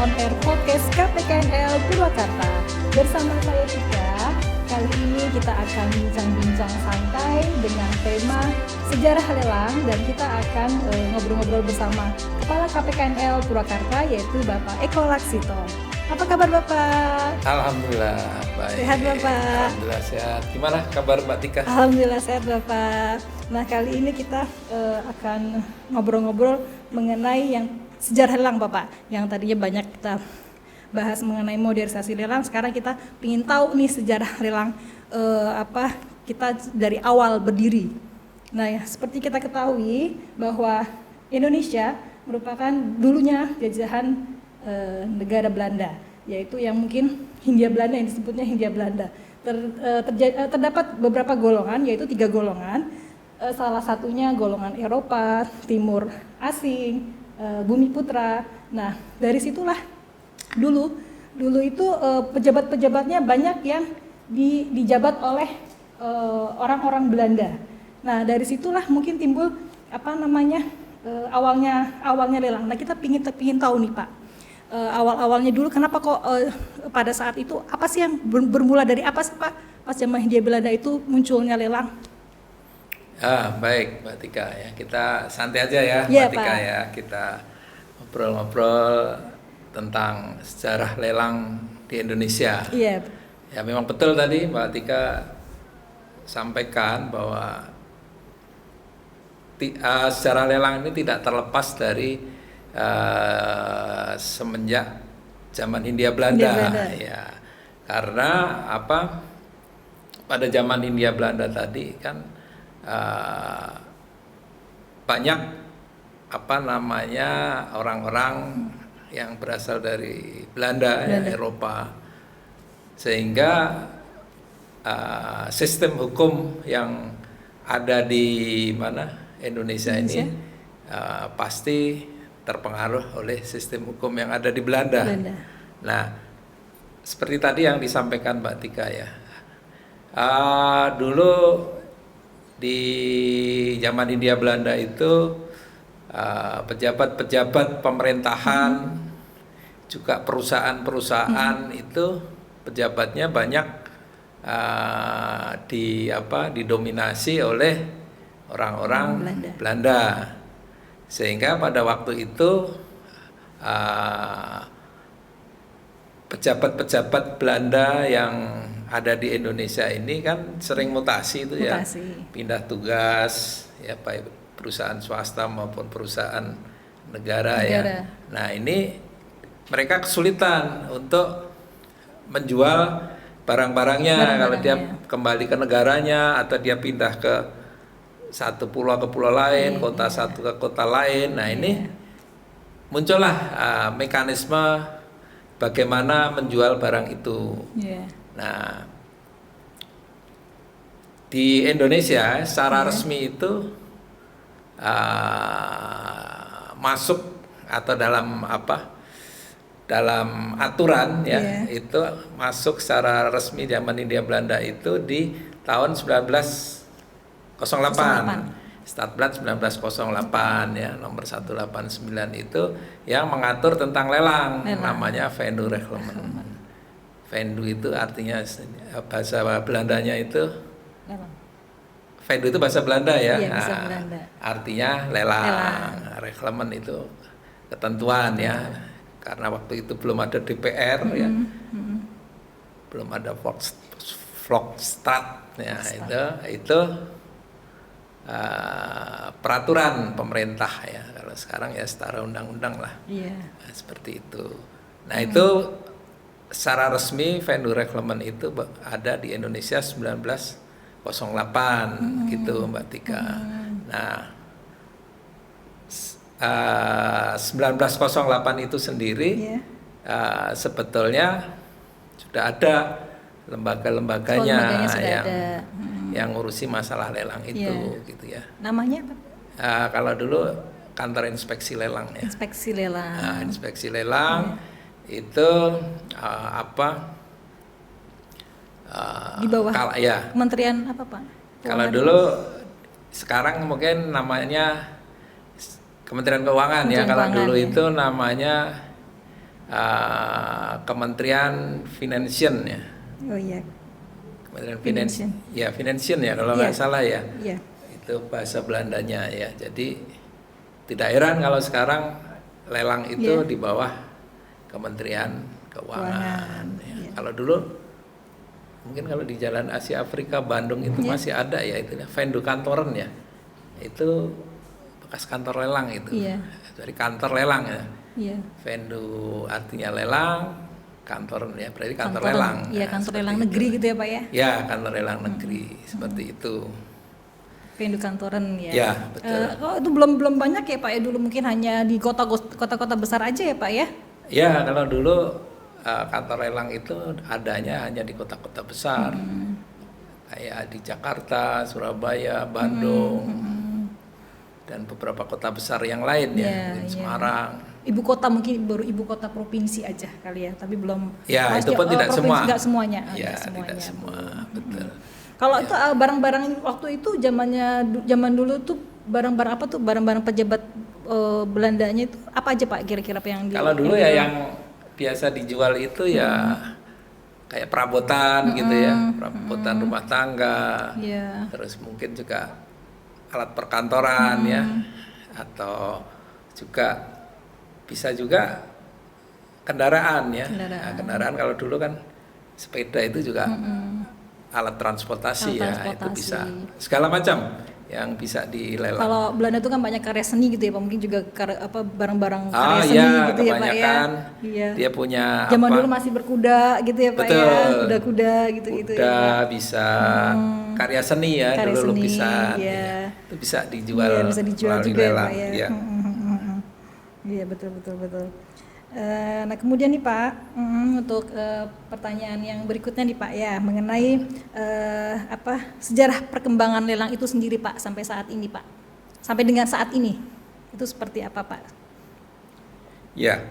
On Air Podcast KPKNL Purwakarta. Bersama saya Tika, kali ini kita akan bincang-bincang santai dengan tema sejarah lelang dan kita akan ngobrol-ngobrol bersama Kepala KPKNL Purwakarta yaitu Bapak Eko Laksito. Apa kabar Bapak? Alhamdulillah baik. Sehat Bapak? Alhamdulillah sehat. Gimana kabar Mbak Tika? Alhamdulillah sehat Bapak. Nah kali ini kita akan ngobrol-ngobrol mengenai yang sejarah lelang Bapak. Yang tadinya banyak kita bahas mengenai modernisasi lelang, sekarang kita ingin tahu nih sejarah lelang kita dari awal berdiri. Nah ya, seperti kita ketahui bahwa Indonesia merupakan dulunya jajahan negara Belanda, yaitu yang mungkin Hindia Belanda, yang disebutnya Hindia Belanda. Terdapat beberapa golongan, yaitu 3 golongan. Salah satunya golongan Eropa, Timur Asing, Bumi Putra. Nah dari situlah dulu itu pejabat-pejabatnya banyak yang dijabat oleh orang-orang Belanda. Nah dari situlah mungkin timbul awalnya lelang. Nah kita pingin tahu nih Pak, awal-awalnya dulu kenapa kok pada saat itu apa sih yang bermula dari apa sih Pak pas zaman Hindia Belanda itu munculnya lelang? Baik Mbak Tika ya, kita santai aja ya Mbak Tika Pak. ya, kita ngobrol-ngobrol tentang sejarah lelang di Indonesia. Iya. Ya memang betul tadi Mbak Tika sampaikan bahwa sejarah lelang ini tidak terlepas dari semenjak zaman Hindia Belanda. Ya, karena pada zaman Hindia Belanda tadi kan banyak orang-orang yang berasal dari Belanda. Ya, Eropa, sehingga sistem hukum yang ada di Indonesia ini pasti terpengaruh oleh sistem hukum yang ada di Belanda. Nah, seperti tadi yang disampaikan Mbak Tika ya, dulu di zaman Hindia Belanda itu pejabat-pejabat pemerintahan, juga perusahaan-perusahaan itu pejabatnya banyak didominasi oleh orang-orang Belanda. Sehingga pada waktu itu pejabat-pejabat Belanda yang ada di Indonesia ini kan sering mutasi itu ya, pindah tugas ya, baik perusahaan swasta maupun perusahaan negara. Ya. Nah ini mereka kesulitan untuk menjual barang-barangnya kalau dia kembali ke negaranya atau dia pindah ke satu pulau ke pulau lain, kota satu ke kota lain. Nah ini muncullah mekanisme bagaimana menjual barang itu. Nah di Indonesia secara resmi itu masuk atau dalam aturan ya, itu masuk secara resmi zaman Hindia Belanda itu di tahun 1908. Statblad 1908 ya, nomor 189 itu yang mengatur tentang lelang. Namanya Vendureglement. Vendu itu artinya bahasa Belandanya itu Vendu itu bahasa Belanda ya. Bahasa Belanda. Artinya lelang. Reglement itu ketentuan ya. Karena waktu itu belum ada DPR ya. Belum ada Volksstaat ya, itu peraturan pemerintah ya. Kalau sekarang ya setara undang-undang lah. Nah, seperti itu. Nah, itu secara resmi Vendureglement itu ada di Indonesia 1908 gitu Mbak Tika. Nah, 1908 itu sendiri sebetulnya sudah ada lembaga-lembaganya yang ngurusi masalah lelang itu gitu ya. Namanya apa? Kalau dulu kantor inspeksi lelang ya. Inspeksi lelang. Nah, inspeksi lelang itu di bawah ya. Kementerian apa Pak? Kalau dulu sekarang mungkin namanya Kementerian Keuangan ya. Kalau dulu itu namanya Kementerian Financian ya. Oh iya. Kementerian Financian. Ya, Financian ya kalau nggak salah ya. Iya. Itu bahasa Belandanya ya. Jadi tidak heran kalau sekarang lelang itu di bawah Kementerian Keuangan. Ya. Kalau dulu mungkin kalau di Jalan Asia Afrika Bandung itu masih ada ya itu Vendu Kantoren ya. Itu bekas kantor lelang itu. Dari kantor lelang ya. Vendu artinya lelang, kantor ya berarti kantor lelang. Iya, kantor lelang negeri gitu ya Pak ya? Ya, kantor lelang negeri seperti itu. Vendu Kantoren ya. Ya, betul. Oh, itu belum banyak ya Pak ya, dulu mungkin hanya di kota-kota besar aja ya Pak ya? Ya, kalau dulu kantor lelang itu adanya hanya di kota-kota besar. Kayak di Jakarta, Surabaya, Bandung. Dan beberapa kota besar yang lain ya, di Semarang. Ibu kota mungkin baru ibu kota provinsi aja kali ya, tapi belum. Ya, itu pun tidak semua. Tidak semuanya. Ya, tidak semua, betul. Kalau itu barang-barang waktu itu zaman dulu tuh barang-barang apa tuh, barang-barang pejabat Belandanya itu apa aja Pak kira-kira yang kalau dulu ya yang biasa dijual itu ya kayak perabotan gitu ya, perabotan rumah tangga. Terus mungkin juga alat perkantoran ya, atau juga bisa juga kendaraan ya. Nah, kendaraan kalau dulu kan sepeda itu juga alat transportasi ya, itu bisa segala macam yang bisa dilelang. Kalau Belanda itu kan banyak karya seni gitu ya Pak, mungkin juga barang-barang karya seni gitu ya Pak ya. Dia punya zaman dulu masih berkuda gitu ya Pak ya, kuda-kuda gitu-gitu ya. Bisa karya seni ya, karya dulu lukisan ya. Itu bisa dijual, bisa dijual juga lelang, ya Pak ya. Iya betul. Nah kemudian nih Pak, untuk pertanyaan yang berikutnya nih Pak ya, mengenai sejarah perkembangan lelang itu sendiri Pak sampai saat ini Pak, sampai dengan saat ini itu seperti apa Pak? Ya,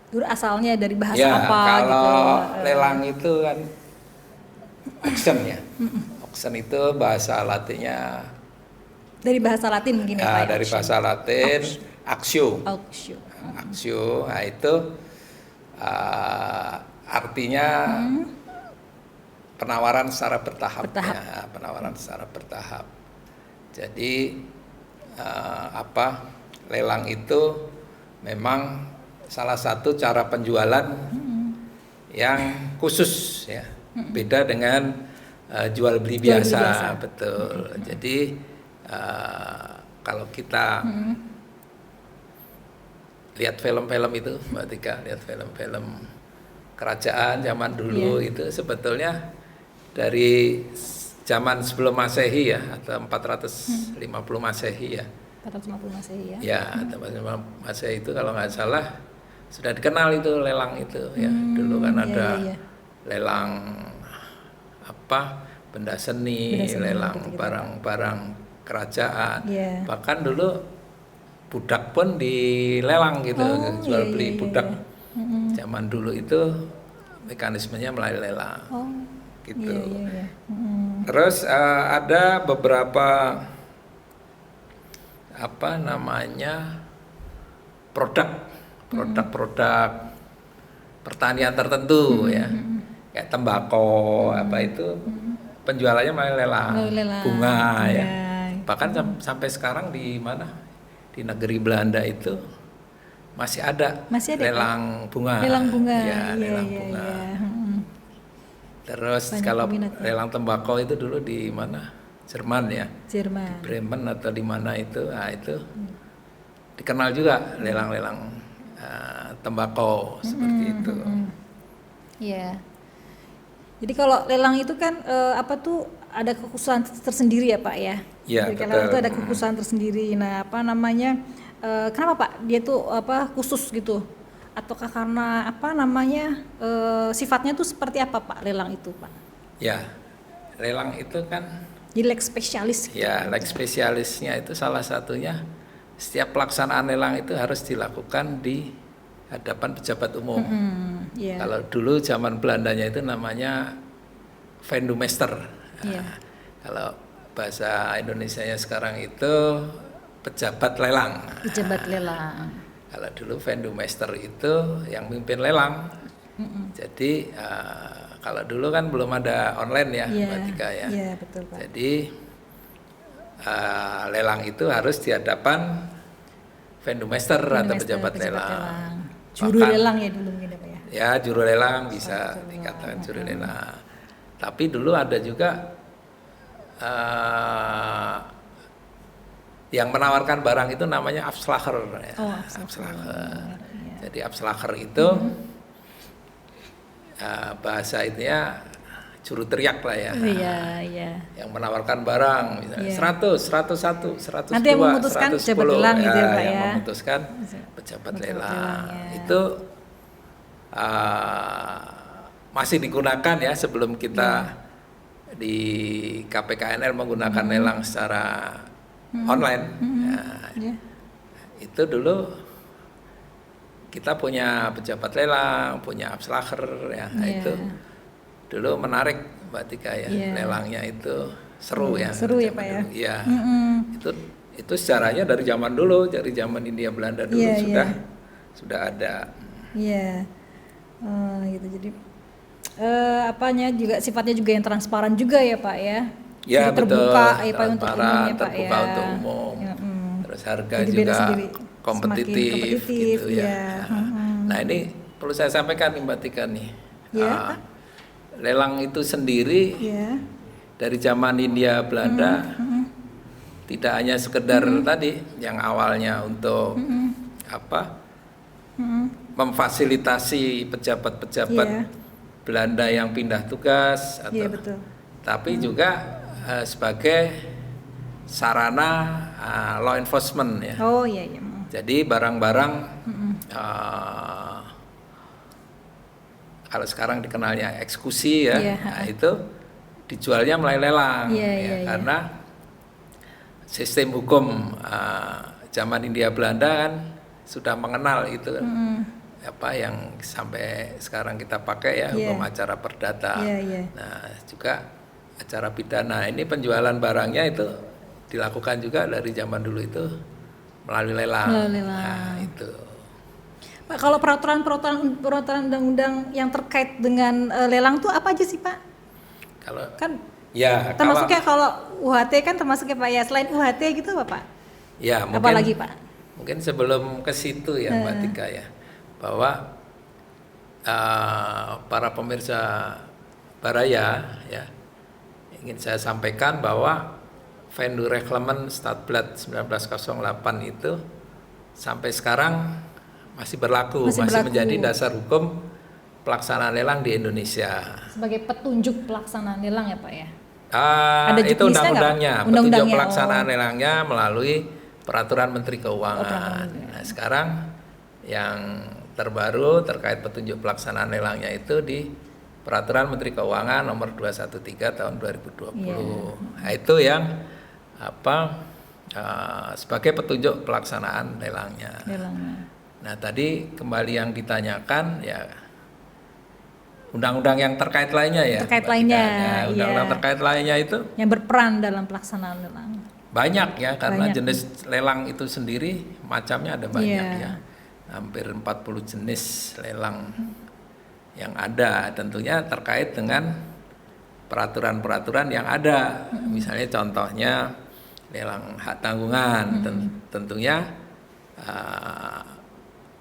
dulu asalnya dari bahasa ya, apa kalau gitu? lelang itu kan auction ya, auction itu bahasa Latinnya. Dari bahasa Latin mungkin ya Pak? Dari bahasa Latin, axio. Nah itu artinya penawaran secara bertahap. Ya, penawaran secara bertahap. Jadi lelang itu memang salah satu cara penjualan yang khusus ya, beda dengan jual beli biasa. Betul. Jadi kalau kita lihat film-film itu, Mbak Tika, lihat film-film kerajaan zaman dulu itu sebetulnya dari zaman sebelum Masehi ya, atau 450 Masehi ya. 450 Masehi ya. Ya, 450 Masehi itu kalau nggak salah sudah dikenal itu lelang itu ya. Dulu kan ada lelang benda seni, lelang barang-barang kerajaan, bahkan dulu budak pun dilelang gitu, jual beli budak. Zaman dulu itu mekanismenya melalui lelang, gitu. Terus ada beberapa produk pertanian tertentu ya, kayak tembakau itu penjualannya melalui lelang, bunga ya. Bahkan sampai sekarang di negeri Belanda itu masih ada lelang bunga. Lelang bunga. Ya, lelang bunga. Terus kalau lelang tembakau itu dulu di mana? Jerman ya. Jerman. Di Bremen atau di mana itu? Nah, itu dikenal juga lelang-lelang tembakau seperti itu. Iya. Jadi kalau lelang itu kan ada kekhususan tersendiri ya Pak ya? Iya, betul. Lelang itu ada kekhususan tersendiri. Nah, kenapa Pak dia tuh khusus gitu? Ataukah karena sifatnya tuh seperti apa Pak lelang itu Pak? Ya, lelang itu kan jadi leg spesialis gitu. Ya, leg spesialisnya itu salah satunya setiap pelaksanaan lelang itu harus dilakukan di hadapan pejabat umum. Kalau dulu zaman Belandanya itu namanya Vendumester. Kalau bahasa Indonesianya sekarang itu pejabat lelang. Pejabat lelang. Kalau dulu venue master itu yang mimpin lelang. Jadi kalau dulu kan belum ada online ya, Mbak Tika ya. Iya, betul, Pak. Jadi lelang itu harus di hadapan venue master atau pejabat lelang. Juru lelang ya dulu mungkin Pak ya. Ya, juru lelang bisa dikatakan juru lelang. Tapi dulu ada juga yang menawarkan barang itu namanya Afslacher ya. Afslacher. Jadi Afslacher itu bahasa itunya juru teriak lah ya. Iya. Yang menawarkan barang misalnya 100, 101, 102, nanti yang memutuskan 110 pejabat lelang gitu ya, Pak yang ya. memutuskan pejabat lelang. Ya. Itu masih digunakan ya sebelum kita di KPKNL menggunakan lelang secara online. Itu dulu kita punya pejabat lelang, punya Afslacher ya. Itu dulu menarik Mbak Tika ya. Lelangnya itu seru ya. Seru ya Pak ya. Iya. Itu sejarahnya dari zaman dulu, dari zaman Hindia Belanda dulu sudah ada. Iya. Gitu. Jadi apanya juga sifatnya juga yang transparan juga ya Pak ya. Ya, jadi terbuka betul. ya Pak untuk umum ya Pak terbuka ya. untuk umum. Terus harga Jadi juga kompetitif gitu ya. ya. Nah, ini perlu saya sampaikan nih Mbak Tika nih. Ya, lelang itu sendiri dari zaman Hindia Belanda tidak hanya sekedar tadi yang awalnya untuk memfasilitasi pejabat-pejabat Belanda yang pindah tugas atau tapi juga sebagai sarana law enforcement ya. Oh iya. Jadi barang-barang kalau sekarang dikenalnya eksekusi ya, nah itu dijualnya melalui lelang karena sistem hukum zaman Hindia Belanda kan sudah mengenal itu apa yang sampai sekarang kita pakai ya hukum acara perdata. Nah juga acara pidana ini penjualan barangnya itu dilakukan juga dari zaman dulu itu melalui lelang. Nah itu. Pak, kalau peraturan undang-undang yang terkait dengan lelang tuh apa aja sih Pak? Kalau kan termasuknya kalau UHT kan termasuk ya Pak ya, selain UHT gitu apa Pak? Ya mungkin. Apa lagi Pak? Mungkin sebelum ke situ ya Mbak Tika ya, bahwa para pemirsa Baraya ya ingin saya sampaikan bahwa Venue Reglement Stadblad 1908 itu sampai sekarang masih berlaku, masih menjadi dasar hukum pelaksanaan lelang di Indonesia. Sebagai petunjuk pelaksanaan lelang ya Pak ya? Ada itu undang-undangnya, petunjuk pelaksanaan lelangnya melalui Peraturan Menteri Keuangan. Nah sekarang yang terbaru terkait petunjuk pelaksanaan lelangnya itu di Peraturan Menteri Keuangan nomor 213 tahun 2020. Nah, itu yang sebagai petunjuk pelaksanaan lelangnya. Nah tadi kembali yang ditanyakan ya undang-undang yang terkait lainnya ya. Undang-undang terkait lainnya itu yang berperan dalam pelaksanaan lelang. Banyak ya karena jenis lelang itu sendiri macamnya ada banyak ya. Hampir 40 jenis lelang yang ada, tentunya terkait dengan peraturan-peraturan yang ada. Misalnya contohnya lelang hak tanggungan, tentunya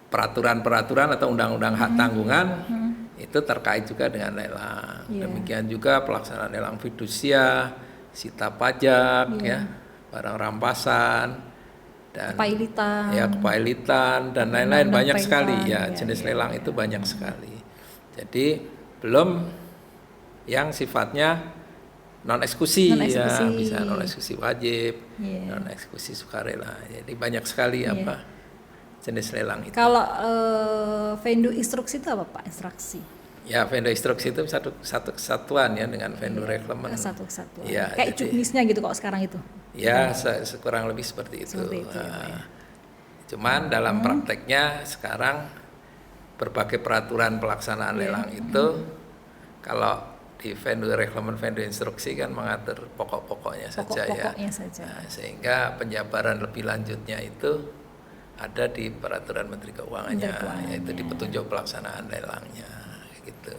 peraturan-peraturan atau undang-undang hak tanggungan itu terkait juga dengan lelang. Demikian juga pelaksanaan lelang fidusia, sita pajak ya, barang rampasan dan kepailitan dan lain-lain banyak sekali ya, jenis lelang itu banyak sekali. Jadi belum yang sifatnya non eksekusi ya, bisa non eksekusi wajib, non eksekusi sukarela. Jadi banyak sekali jenis lelang itu. Kalau venue instruksi itu apa Pak? Instruksi. Ya, venue instruksi itu satu kesatuan ya dengan venue reglement. Satu kesatuan. Ya, kayak cuknisnya gitu kok sekarang itu. Ya, kurang lebih seperti itu. Cuman dalam prakteknya sekarang berbagai peraturan pelaksanaan lelang itu kalau di reglemen vendor instruksi kan mengatur pokok-pokoknya saja ya. Nah, sehingga penjabaran lebih lanjutnya itu ada di peraturan Menteri Keuangannya, yaitu di petunjuk pelaksanaan lelangnya gitu.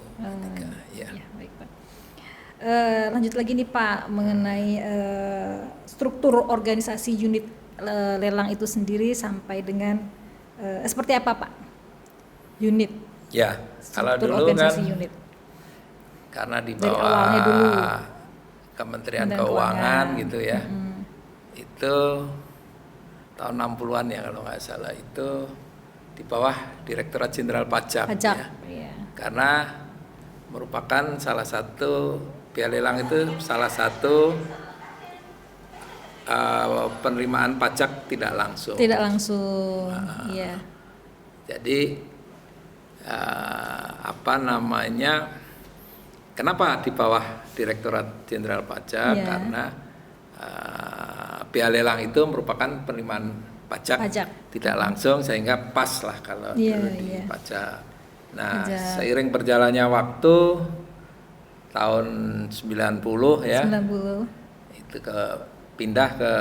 Ya, baik Pak. Lanjut lagi nih Pak mengenai struktur organisasi unit lelang itu sendiri sampai dengan seperti apa Pak? Unit. Ya, kalau dulu kan unit. Karena di bawah Kementerian Keuangan gitu ya. Itu tahun 60-an ya kalau nggak salah, itu di bawah Direktorat Jenderal Pajak ya. Iya. Karena merupakan salah satu biaya lelang itu salah satu penerimaan pajak tidak langsung. Tidak langsung. Iya. Jadi kenapa di bawah Direktorat Jenderal Pajak? Karena biaya lelang itu merupakan penerimaan pajak tidak langsung, sehingga pas lah kalau dulu di pajak. Nah, seiring berjalannya waktu tahun 90 ya, itu pindah ke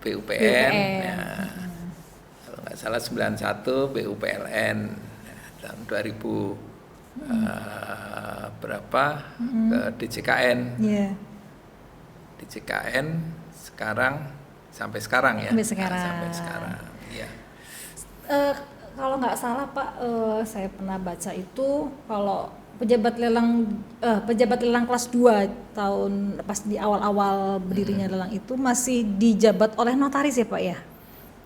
BUPN. Ya, kalau nggak salah 91 BUPLN, dan 2000 ke DJKN. DJKN sampai sekarang ya. Sampai sekarang. Ya. Kalau nggak salah Pak, saya pernah baca itu kalau pejabat lelang kelas 2 tahun pas di awal-awal berdirinya lelang itu masih dijabat oleh notaris ya Pak ya?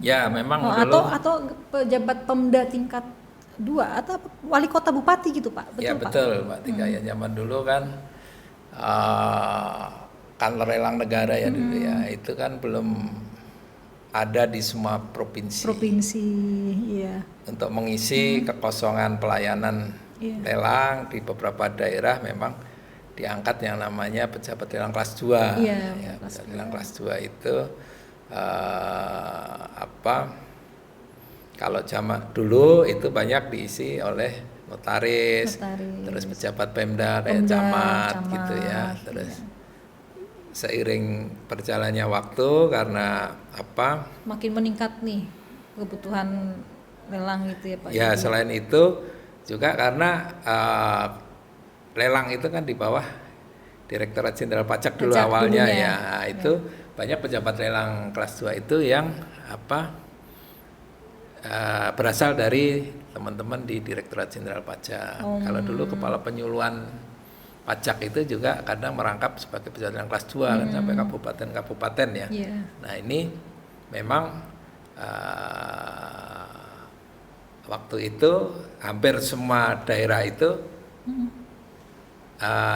Ya, memang dulu. Atau pejabat Pemda tingkat 2 atau wali kota bupati gitu Pak? Betul, ya betul Pak Tika. Ya, zaman dulu kan kantor lelang negara ya dulu ya, itu kan belum ada di semua provinsi. Iya. Untuk mengisi kekosongan pelayanan lelang di beberapa daerah memang diangkat yang namanya pejabat lelang kelas 2. Ya, pejabat lelang kelas 2 itu kalau zaman dulu itu banyak diisi oleh notaris. Terus pejabat Pemda kayak camat gitu ya. Terus seiring berjalannya waktu karena makin meningkat nih kebutuhan lelang gitu ya Pak. Ya, selain itu juga karena lelang itu kan di bawah Direktorat Jenderal Pajak dulu awalnya ya. Itu banyak pejabat lelang kelas 2 itu yang berasal dari teman-teman di Direktorat Jenderal Pajak. Kalau dulu kepala penyuluhan pajak itu juga kadang merangkap sebagai pejabat lelang kelas 2 kan, sampai kabupaten-kabupaten ya. Nah, ini memang waktu itu hampir semua daerah itu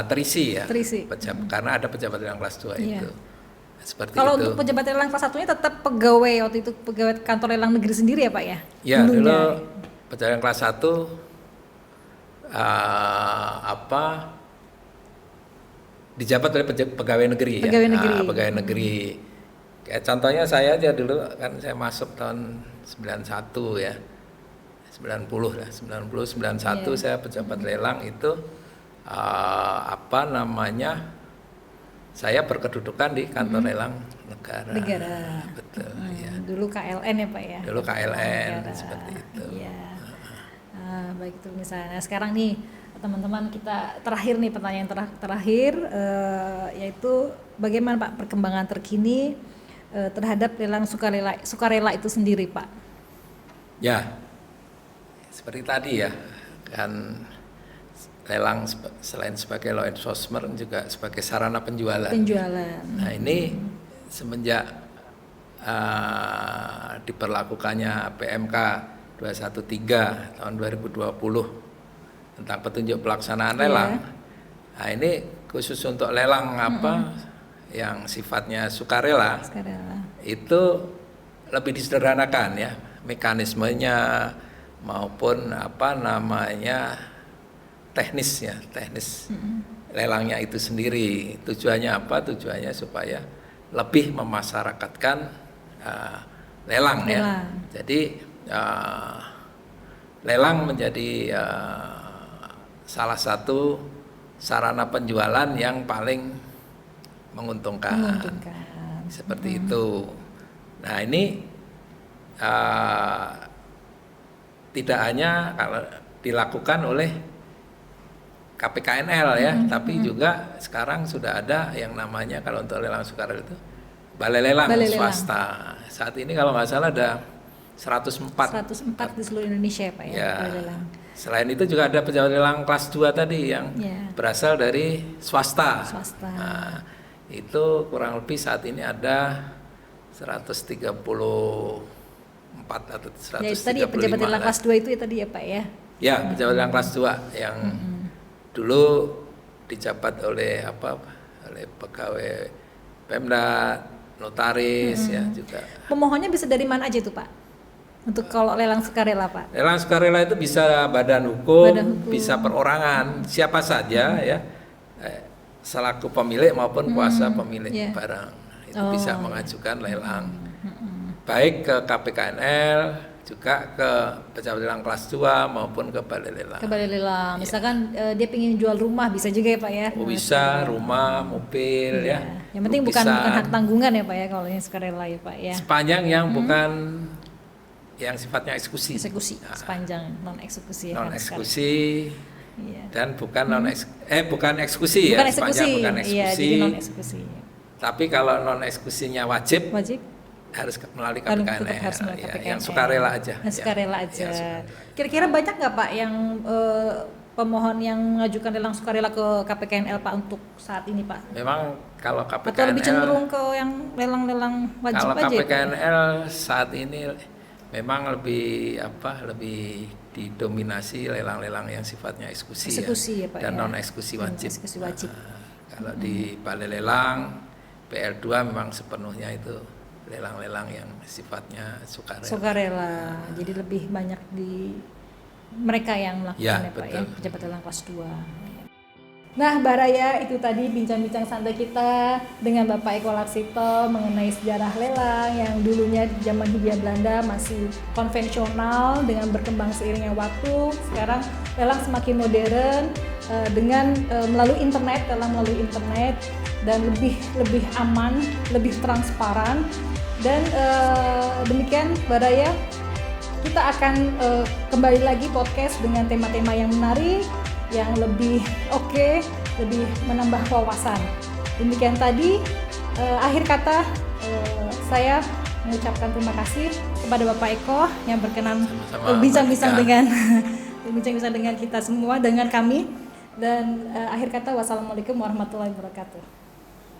terisi ya. Karena ada pejabat lelang kelas 2 itu. Seperti kalau itu. Untuk pejabat lelang kelas 1-nya tetap pegawai waktu itu, pegawai kantor lelang negeri sendiri ya Pak ya? Ya, dulu pejabat lelang kelas 1 dijabat oleh pegawai negeri. Pegawai negeri. Kayak contohnya saya aja dulu kan saya masuk tahun 91 ya. 91 saya pejabat lelang itu saya berkedudukan di kantor lelang negara. Betul. Ya. Dulu KLN ya Pak ya. Dulu KLN seperti itu. Iya. Baik itu misalnya. Sekarang nih teman-teman kita terakhir nih pertanyaan terakhir yaitu bagaimana Pak perkembangan terkini terhadap lelang sukarela itu sendiri Pak? Ya, seperti tadi ya kan. Lelang selain sebagai law enforcement juga sebagai sarana penjualan. Nah, ini semenjak diberlakukannya PMK 213 tahun 2020 tentang petunjuk pelaksanaan lelang. Nah, ini khusus untuk lelang yang sifatnya sukarela. Itu lebih disederhanakan ya mekanismenya maupun teknis lelangnya itu sendiri. Tujuannya apa? Tujuannya supaya lebih memasyarakatkan lelang ya. Jadi lelang menjadi salah satu sarana penjualan yang paling menguntungkan. Seperti itu. Nah ini tidak hanya kalau dilakukan oleh KPKNL ya, tapi juga sekarang sudah ada yang namanya kalau untuk lelang sukarela itu balai lelang swasta. Saat ini kalau nggak salah ada 104 di seluruh Indonesia ya Pak ya, balai lelang. Selain itu juga ada pejabat lelang kelas 2 tadi yang berasal dari swasta. Nah, itu kurang lebih saat ini ada 134 atau 135. Ya, itu tadi ya, pejabat lelang kelas 2 itu ya tadi ya Pak ya. Ya, pejabat lelang kelas 2 yang dulu dijabat oleh oleh pegawai Pemda, notaris ya juga. Pemohonnya bisa dari mana aja itu Pak? Untuk kalau lelang sukarela Pak? Lelang sukarela itu bisa badan hukum, bisa perorangan, siapa saja ya, selaku pemilik maupun kuasa pemilik barang itu bisa mengajukan lelang, baik ke KPKNL, juga ke pejabat lelang kelas 2 maupun ke balai lelang. Ke balai lelang, misalkan dia pengen jual rumah bisa juga ya Pak ya? Bisa, rumah, mobil ya. Yang penting bukan hak tanggungan ya Pak ya kalau yang sukarela ya Pak ya. Sepanjang yang bukan yang sifatnya eksekusi. Sepanjang non eksekusi ya. Non eksekusi dan bukan bukan eksekusi bukan ya. Sepanjang bukan eksekusi. Iya, jadi non eksekusi. Tapi kalau non eksekusinya wajib harus melalui KPKNL, yang sukarela aja. Sukarela aja. Kira-kira banyak nggak Pak yang pemohon yang mengajukan lelang sukarela ke KPKNL Pak untuk saat ini Pak? Memang kalau KPKNL. Atau lebih cenderung ke yang lelang-lelang wajib kalau aja? Kalau KPKNL saat ini memang lebih didominasi lelang-lelang yang sifatnya eksekusi ya Pak, dan ya? non eksekusi wajib. Kalau di balai lelang PL2 memang sepenuhnya itu lelang-lelang yang sifatnya sukarela. Jadi lebih banyak di mereka yang melakukan ya Pak ya, pejabat lelang kelas 2. Nah Mbak Raya, itu tadi bincang-bincang santai kita dengan Bapak Eko Laksito mengenai sejarah lelang yang dulunya di zaman Hindia Belanda masih konvensional dengan berkembang seiringnya waktu. Sekarang lelang semakin modern dengan melalui internet, lelang melalui internet dan lebih aman, lebih transparan. Dan demikian Mbak Raya, kita akan kembali lagi podcast dengan tema-tema yang menarik, yang lebih lebih menambah wawasan. Demikian tadi akhir kata saya mengucapkan terima kasih kepada Bapak Eko yang berkenan bincang-bincang dengan kita semua, dengan kami. Dan akhir kata wassalamualaikum warahmatullahi wabarakatuh.